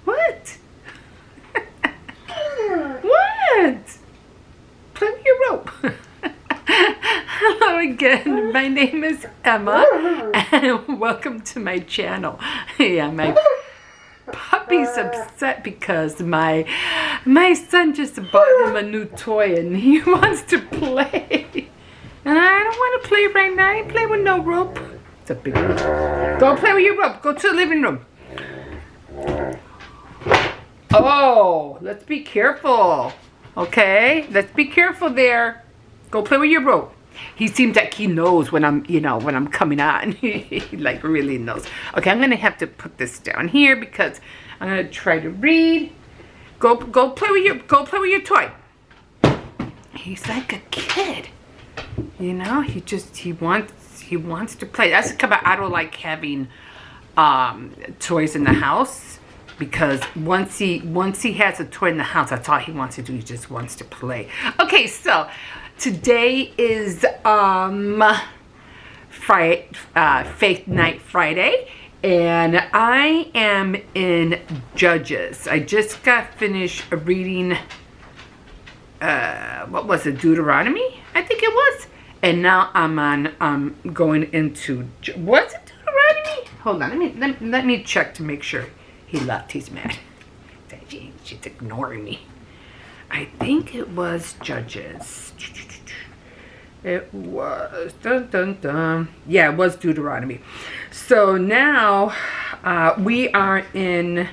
What? What? Play with your rope. Hello again. My name is Emma, and welcome to my channel. Yeah, my puppy's upset because my son just bought him a new toy and he wants to play. And I don't want to play right now. I ain't play with no rope. It's a big rope. Go play with your rope. Go to the living room. Oh, let's be careful. Okay, let's be careful there. Go play with your rope. He seems like he knows when I'm, when I'm coming on. He like really knows. Okay, I'm gonna have to put this down here because I'm gonna try to read. Go play with your toy. He's like a kid. He wants to play. That's because I don't like having toys in the house, because once he has a toy in the house, that's all he wants to do. He just wants to play. Okay, so today is Faith Night Friday, and I am in Judges. I just got finished reading what was it, Deuteronomy? I think it was. And now I'm going into, was it Deuteronomy? Hold on, let me check to make sure he left. He's mad. She's ignoring me. I think it was Judges. It was, yeah, it was Deuteronomy. So now we are in,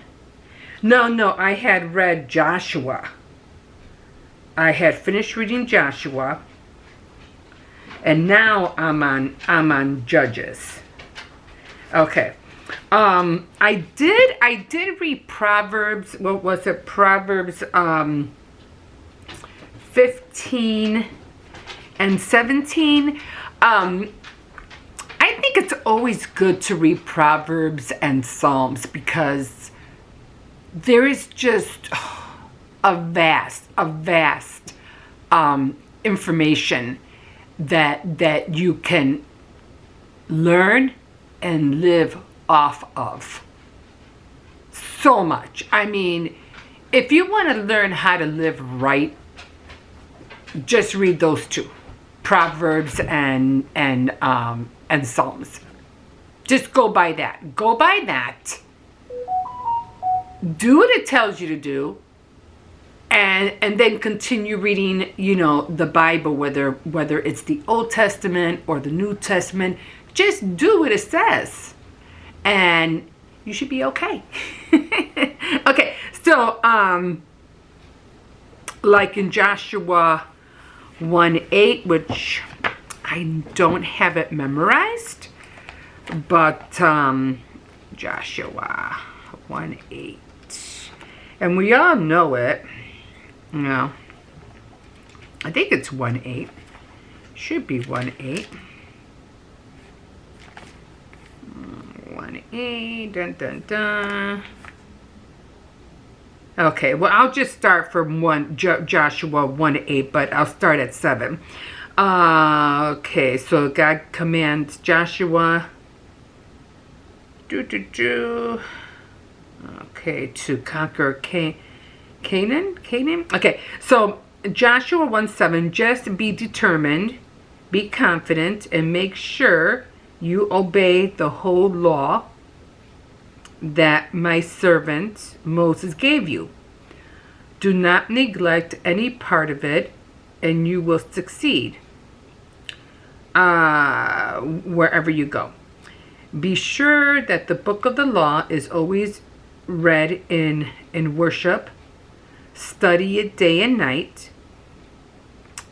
no, I had read Joshua. I had finished reading Joshua, and now I'm on Judges. Okay. I did read Proverbs. What was it? Proverbs 15 and 17. I think it's always good to read Proverbs and Psalms because there is just a vast information that you can learn and live off of. So much. I mean, if you want to learn how to live right, just read those two, Proverbs and Psalms. Just go by that. Go by that. Do what it tells you to do. And then continue reading, the Bible, whether it's the Old Testament or the New Testament. Just do what it says, and you should be okay. Okay, so like in Joshua 1:8, which I don't have it memorized, but Joshua 1:8, and we all know it. No, I think it's 1:8. Should be 1:8. 1:8. Dun dun dun. Okay, well, I'll just start from Joshua 1:8, but I'll start at 7. Okay, so God commands Joshua okay, to conquer Canaan? Okay, so Joshua 1:7, just be determined, be confident, and make sure you obey the whole law that my servant Moses gave you. Do not neglect any part of it, and you will succeed wherever you go. Be sure that the book of the law is always read in worship. Study it day and night,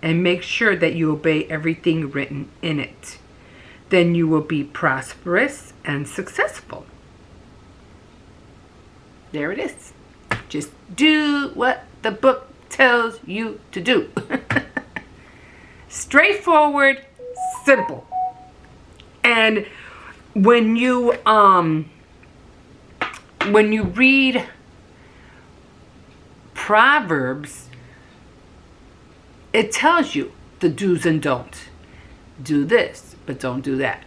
and make sure that you obey everything written in it. Then you will be prosperous and successful. There it is. Just do what the book tells you to do. Straightforward, simple. And when you read Proverbs, it tells you the do's and don'ts. Do this, but don't do that.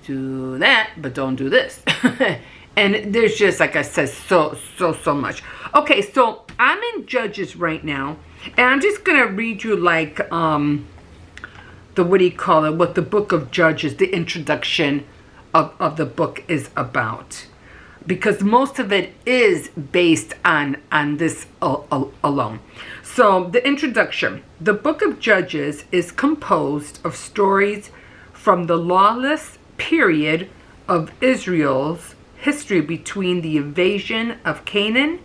Do that, but don't do this. And there's just, like I said, so much. Okay, so I'm in Judges right now, and I'm just gonna read you like what do you call it? What the book of Judges, the introduction of the book is about, because most of it is based on this alone. So the introduction: the book of Judges is composed of stories from the lawless period of Israel's history between the invasion of Canaan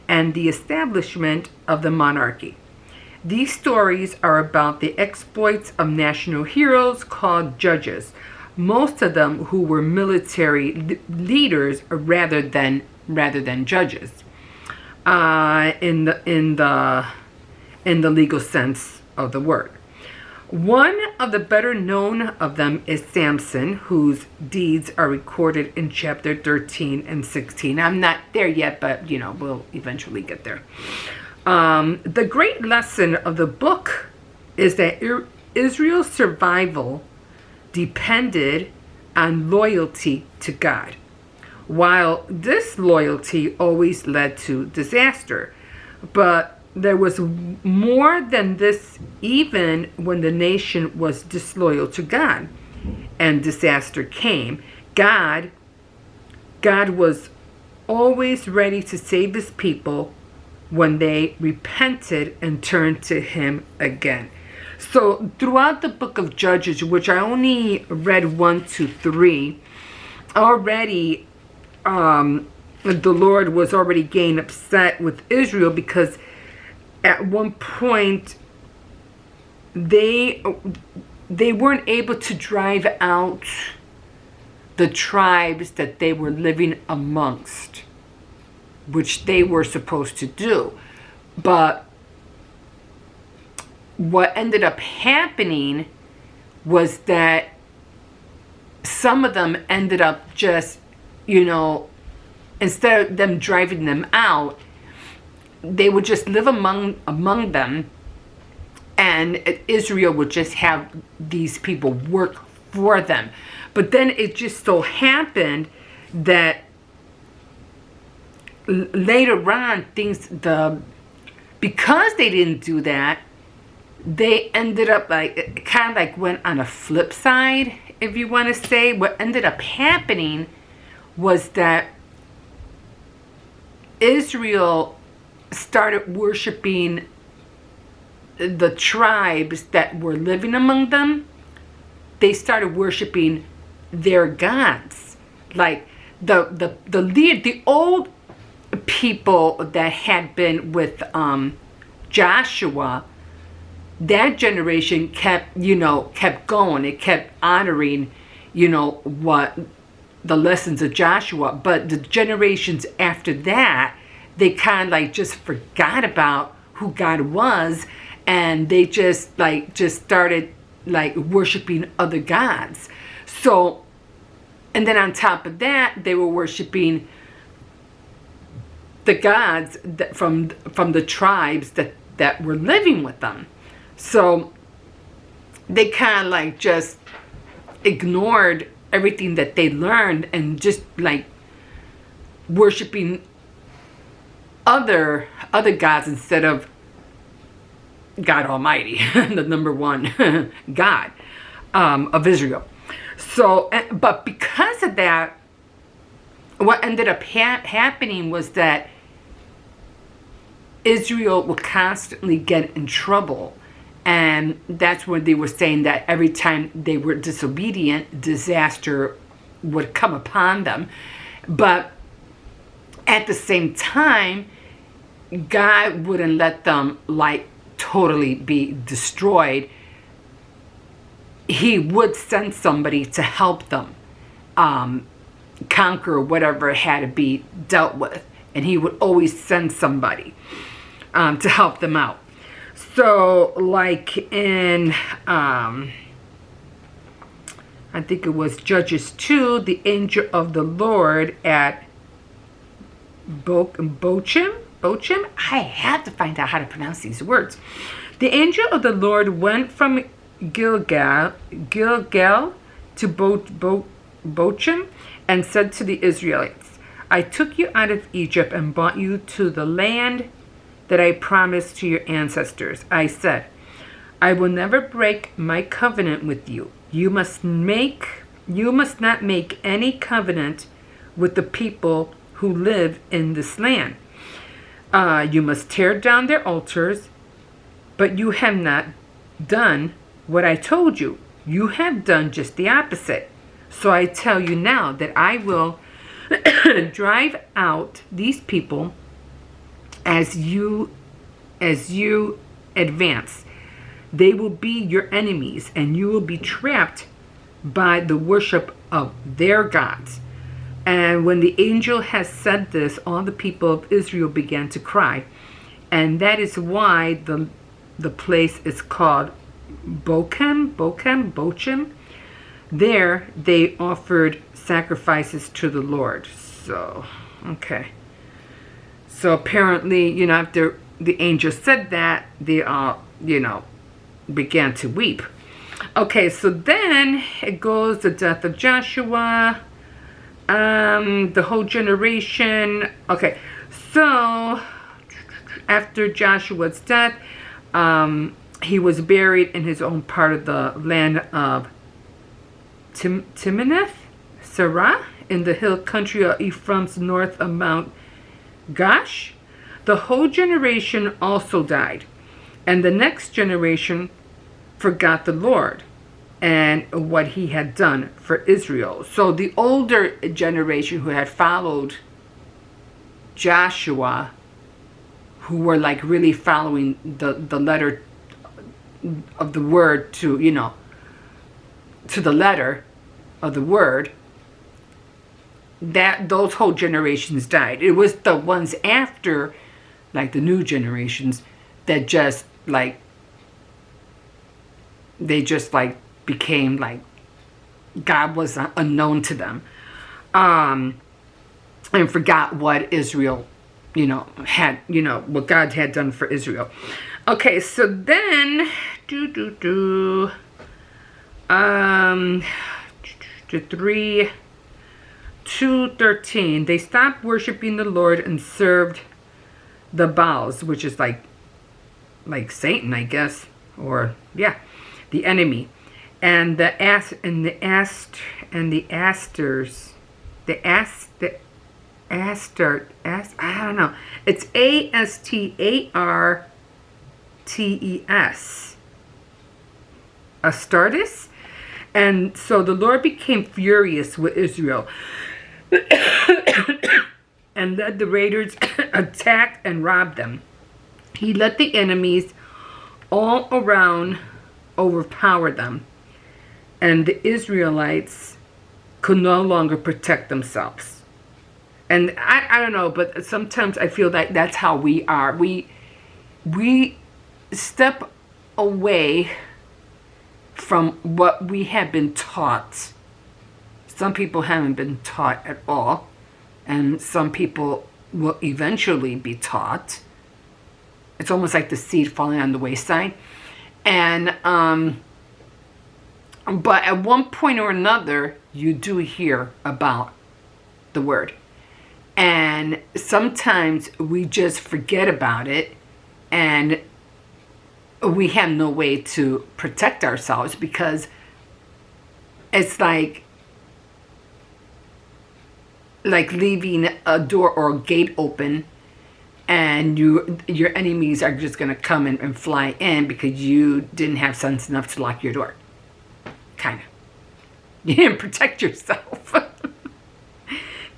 and the establishment of the monarchy. These stories are about the exploits of national heroes called judges, most of them who were military leaders rather than judges, in the legal sense of the word. One of the better known of them is Samson, whose deeds are recorded in chapter 13 and 16. I'm not there yet, but we'll eventually get there. The great lesson of the book is that Israel's survival depended on loyalty to God, while this loyalty always led to disaster. But there was more than this even when the nation was disloyal to God and disaster came. God was always ready to save his people when they repented and turned to him again. So throughout the book of Judges, which I only read 1 to 3, already the Lord was already getting upset with Israel, because at one point they weren't able to drive out the tribes that they were living amongst, which they were supposed to do. But what ended up happening was that some of them ended up just, instead of them driving them out, they would just live among them, and Israel would just have these people work for them. But then it just so happened that later on, because they didn't do that, they ended up it kind of like went on a flip side, if you want to say. What ended up happening was that Israel started worshiping the tribes that were living among them. They started worshiping their gods, like the old people that had been with Joshua. That generation kept going. It kept honoring what the lessons of Joshua. But the generations after that, they kind of just forgot about who God was, and they just started worshiping other gods. So, and then on top of that, they were worshiping the gods from the tribes that were living with them. So they kind of just ignored everything that they learned and just worshiping other gods instead of God Almighty, the number one God of Israel. So, but because of that, what ended up happening was that Israel would constantly get in trouble. And that's when they were saying that every time they were disobedient, disaster would come upon them. But at the same time, God wouldn't let them totally be destroyed. He would send somebody to help them conquer whatever had to be dealt with. And he would always send somebody to help them out. So, in, I think it was Judges 2, the angel of the Lord at Bochim? I have to find out how to pronounce these words. The angel of the Lord went from Gilgal to Bochim and said to the Israelites, I took you out of Egypt and brought you to the land that I promised to your ancestors. I said, I will never break my covenant with you. You must not make any covenant with the people who live in this land. You must tear down their altars, but you have not done what I told you. You have done just the opposite. So I tell you now that I will drive out these people as you advance. They will be your enemies, and you will be trapped by the worship of their gods. And when the angel has said this, all the people of Israel began to cry. And that is why the place is called Bochim. There they offered sacrifices to the Lord. So, okay. So apparently, after the angel said that, they all, began to weep. Okay, so then it goes the death of Joshua, the whole generation. Okay, so after Joshua's death, he was buried in his own part of the land of Timnath Serah in the hill country of Ephraim's north of Mount Gash. The whole generation also died, and the next generation forgot the Lord and what he had done for Israel. So the older generation who had followed Joshua, who were like really following the letter of the word to the letter of the word, that those whole generations died. It was the ones after, like the new generations, that just like became like God was unknown to them, and forgot what Israel had, what God had done for Israel. Okay, so then the 2:13, they stopped worshiping the Lord and served the Baals, which is like Satan, I guess, or the enemy, and the I don't know. It's Astartes. Astartes. And so the Lord became furious with Israel and led the raiders, attacked and robbed them. He let the enemies all around overpower them, and the Israelites could no longer protect themselves. And I don't know, but sometimes I feel like that's how we are. We step away from what we have been taught. Some people haven't been taught at all, and some people will eventually be taught. It's almost like the seed falling on the wayside. And but at one point or another, you do hear about the word, and sometimes we just forget about it, and we have no way to protect ourselves, because it's like leaving a door or a gate open, and your enemies are just going to come in and fly in because you didn't have sense enough to lock your door. Kind of. You didn't protect yourself.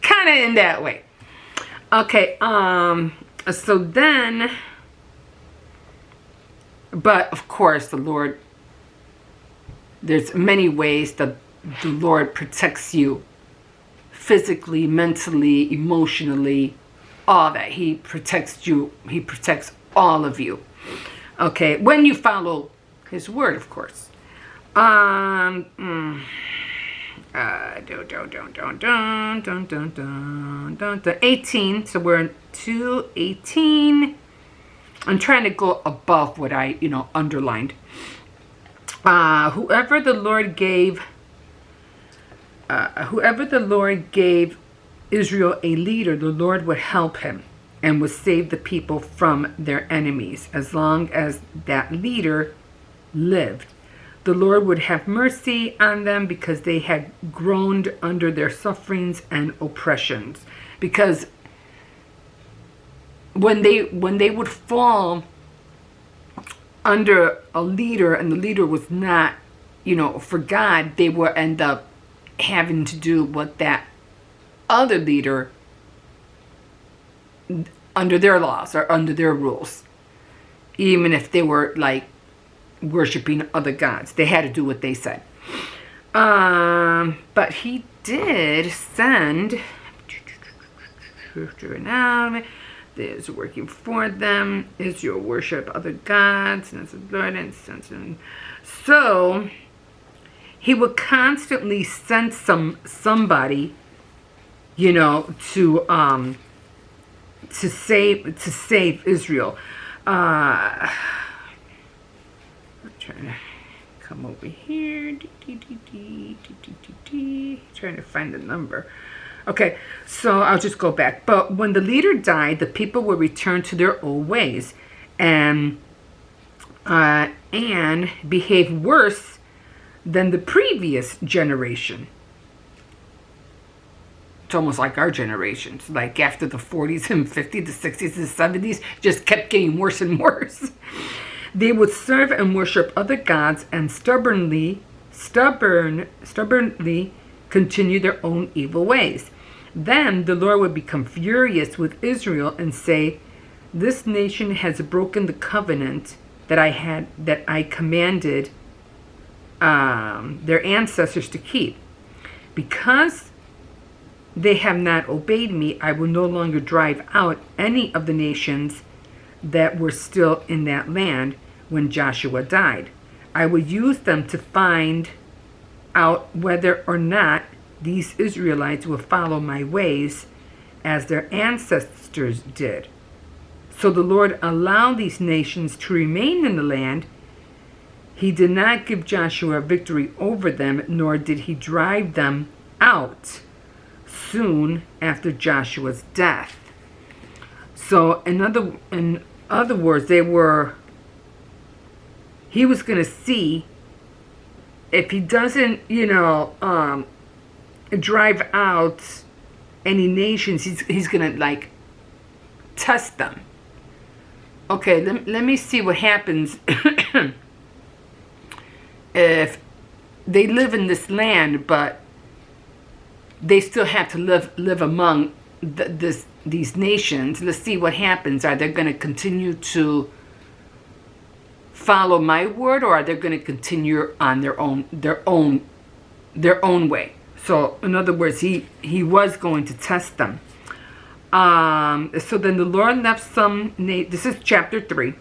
Kind of in that way. Okay, so then, but of course the Lord, there's many ways that the Lord protects you, physically, mentally, emotionally, all that. He protects you. He protects all of you. Okay, when you follow his word, of course. 18. So we're in 2:18. I'm trying to go above what I, underlined. Whoever the Lord gave Israel a leader, the Lord would help him and would save the people from their enemies as long as that leader lived. The Lord would have mercy on them because they had groaned under their sufferings and oppressions. Because when they would fall under a leader and the leader was not, for God, they would end up having to do what that other leader, under their laws or under their rules, even if they were like worshiping other gods, they had to do what they said. But he did send there's working for them is your worship other gods, and so he would constantly send somebody, to save Israel. I'm trying to come over here. Trying to find the number. Okay, so I'll just go back. But when the leader died, the people would return to their old ways and behave worse than the previous generation. It's almost like our generations. Like after the 40s and 50s, the 60s and 70s, just kept getting worse and worse. They would serve and worship other gods and stubbornly continue their own evil ways. Then the Lord would become furious with Israel and say, "This nation has broken the covenant that I commanded their ancestors to keep. Because they have not obeyed me, I will no longer drive out any of the nations that were still in that land when Joshua died. I will use them to find out whether or not these Israelites will follow my ways as their ancestors did." So the Lord allowed these nations to remain in the land. He did not give Joshua victory over them, nor did he drive them out soon after Joshua's death. So in other words, he was going to see if he doesn't, drive out any nations, he's going to test them. Okay, let me see what happens if they live in this land, but they still have to live among these nations. Let's see what happens. Are they going to continue to follow my word, or are they going to continue on their own way? So in other words, he was going to test them. So then the Lord left this is chapter 3.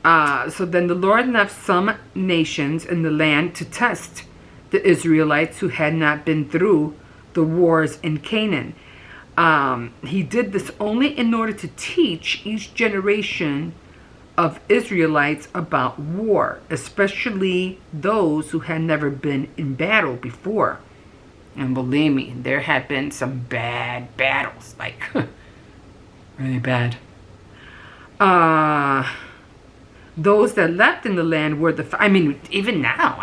So then the Lord left some nations in the land to test the Israelites who had not been through the wars in Canaan. He did this only in order to teach each generation of Israelites about war, especially those who had never been in battle before. And believe me, there had been some bad battles, really bad. Those that left in the land were even now,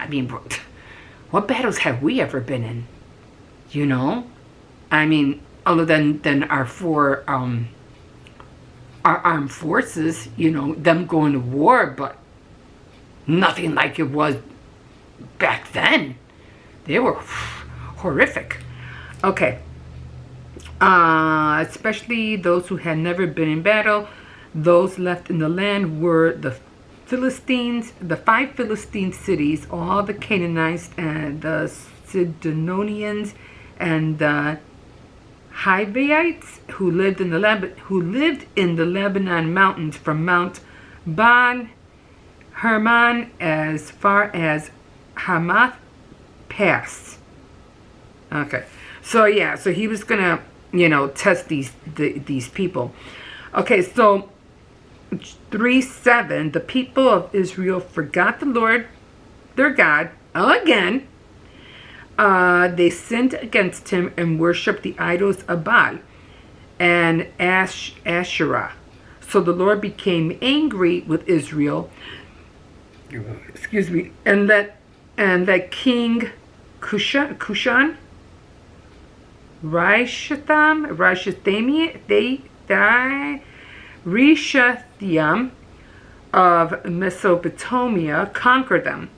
what battles have we ever been in? Other than our armed forces, them going to war, but nothing like it was back then. They were horrific. Okay. Especially those who had never been in battle. Those left in the land were the Philistines, the 5 Philistine cities, all the Canaanites and the Sidonians and the Hivites who lived in the Lebanon mountains from Mount Ban Hermon as far as Hamath Pass. Okay, so he was gonna, test these people. Okay, so 3:7, the people of Israel forgot the Lord, their God, again, they sinned against him and worshipped the idols of Baal and Asherah. So the Lord became angry with Israel, excuse me, and let King Cushan, Rishathaim of Mesopotamia conquer them.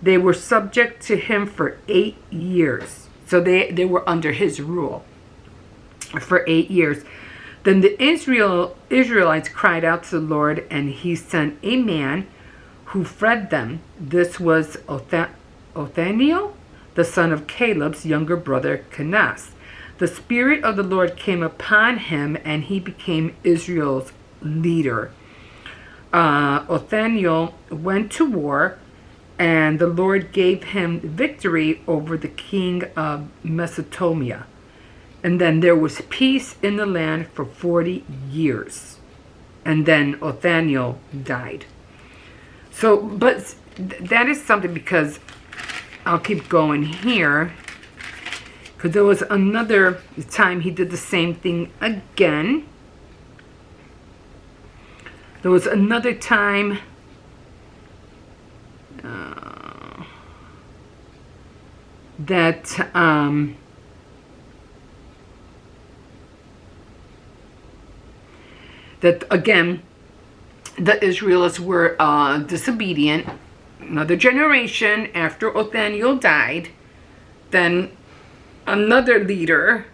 They were subject to him for 8 years. So they were under his rule for 8 years. Then the Israelites cried out to the Lord, and he sent a man who fed them. This was Othniel, the son of Caleb's younger brother Kenaz. The Spirit of the Lord came upon him, and he became Israel's leader. Othniel went to war, and the Lord gave him victory over the king of Mesopotamia. And then there was peace in the land for 40 years. And then Othniel died. So, but that is something, because I'll keep going here. Because there was another time he did the same thing again. There was another time that again the Israelites were disobedient. Another generation after Othniel died, then another leader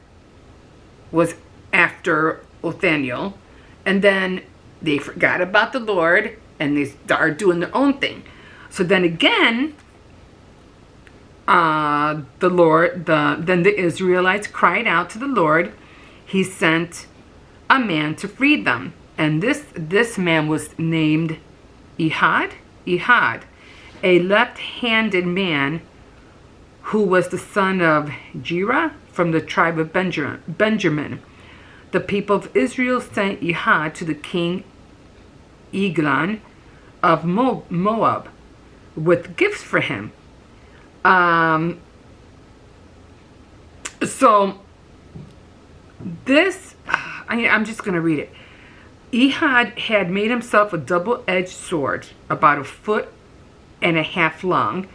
was after Othniel, and then they forgot about the Lord and they started doing their own thing. So then again, then the Israelites cried out to the Lord. He sent a man to free them, and this man was named Ehud, a left-handed man who was the son of Jerah from the tribe of Benjamin. The people of Israel sent Ehud to the king Eglon of Moab with gifts for him. So this, I'm just going to read it. Ehud had made himself a double-edged sword, about 1.5 feet long.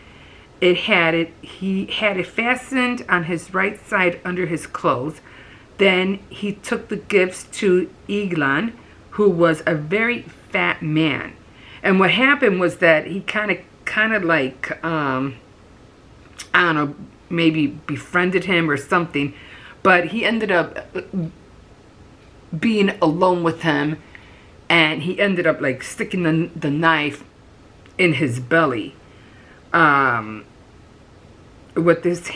He had it fastened on his right side under his clothes. Then he took the gifts to Eglon, who was a very fat man. And what happened was that he kind of like, I don't know, maybe befriended him or something. But he ended up being alone with him, and he ended up like sticking the knife in his belly. With his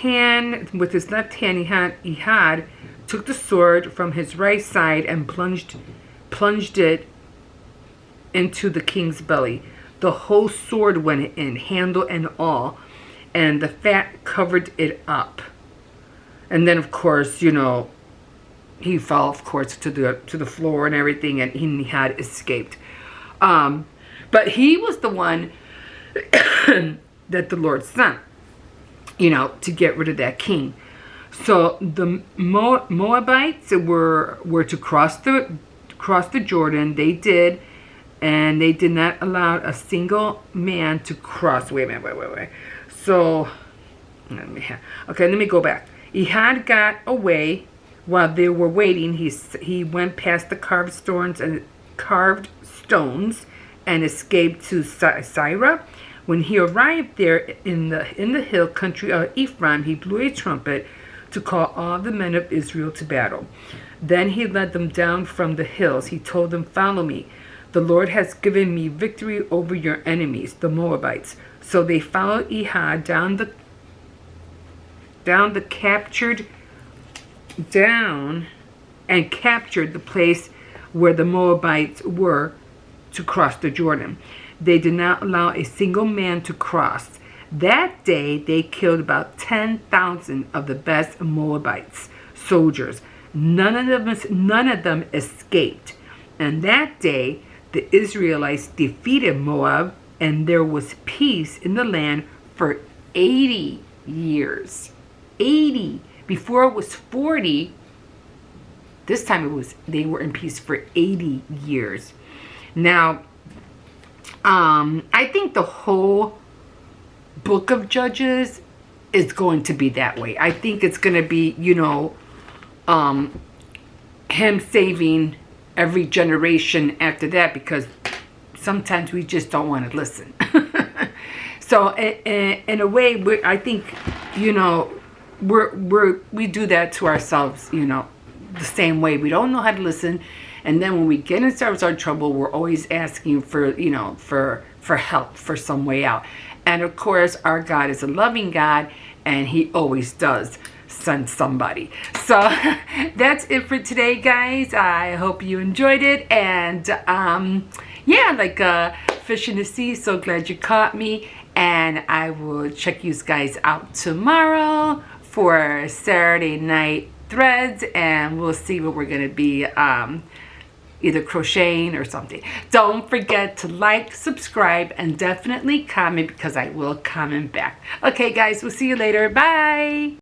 left hand, Ehud took the sword from his right side and plunged it into the king's belly. The whole sword went in, handle and all, and the fat covered it up. And then, of course, he fell, of course, to the floor and everything, and he had escaped. But he was the one that the Lord sent, to get rid of that king. So the Moabites were to cross the Jordan. They did, and they did not allow a single man to cross. Wait a minute, wait. So let me go back. Ehud got away while they were waiting. He went past the carved stones and escaped to Sirah. When he arrived there in the hill country of Ephraim, he blew a trumpet to call all the men of Israel to battle. Then he led them down from the hills. He told them, "Follow me. The Lord has given me victory over your enemies, the Moabites." So they followed Ehud down and captured the place where the Moabites were to cross the Jordan. They did not allow a single man to cross. That day they killed about 10,000 of the best Moabites soldiers. None of them escaped. And that day the Israelites defeated Moab, and there was peace in the land for 80 years. 80. Before it was 40. This time they were in peace for 80 years. Now, I think the whole book of Judges is going to be that way. I think it's going to be, him saving every generation after that, because sometimes we just don't want to listen. So in a way, I think, we do that to ourselves, the same way. We don't know how to listen, and then when we get into our trouble, we're always asking for for help, for some way out. And of course, our God is a loving God, and he always does send somebody. So that's it for today, guys. I hope you enjoyed it, and yeah, like fish in the sea. So glad you caught me, and I will check you guys out tomorrow for Saturday night threads, and we'll see what we're gonna be either crocheting or something. Don't forget to like, subscribe, and definitely comment, because I will comment back. Okay guys, we'll see you later. Bye.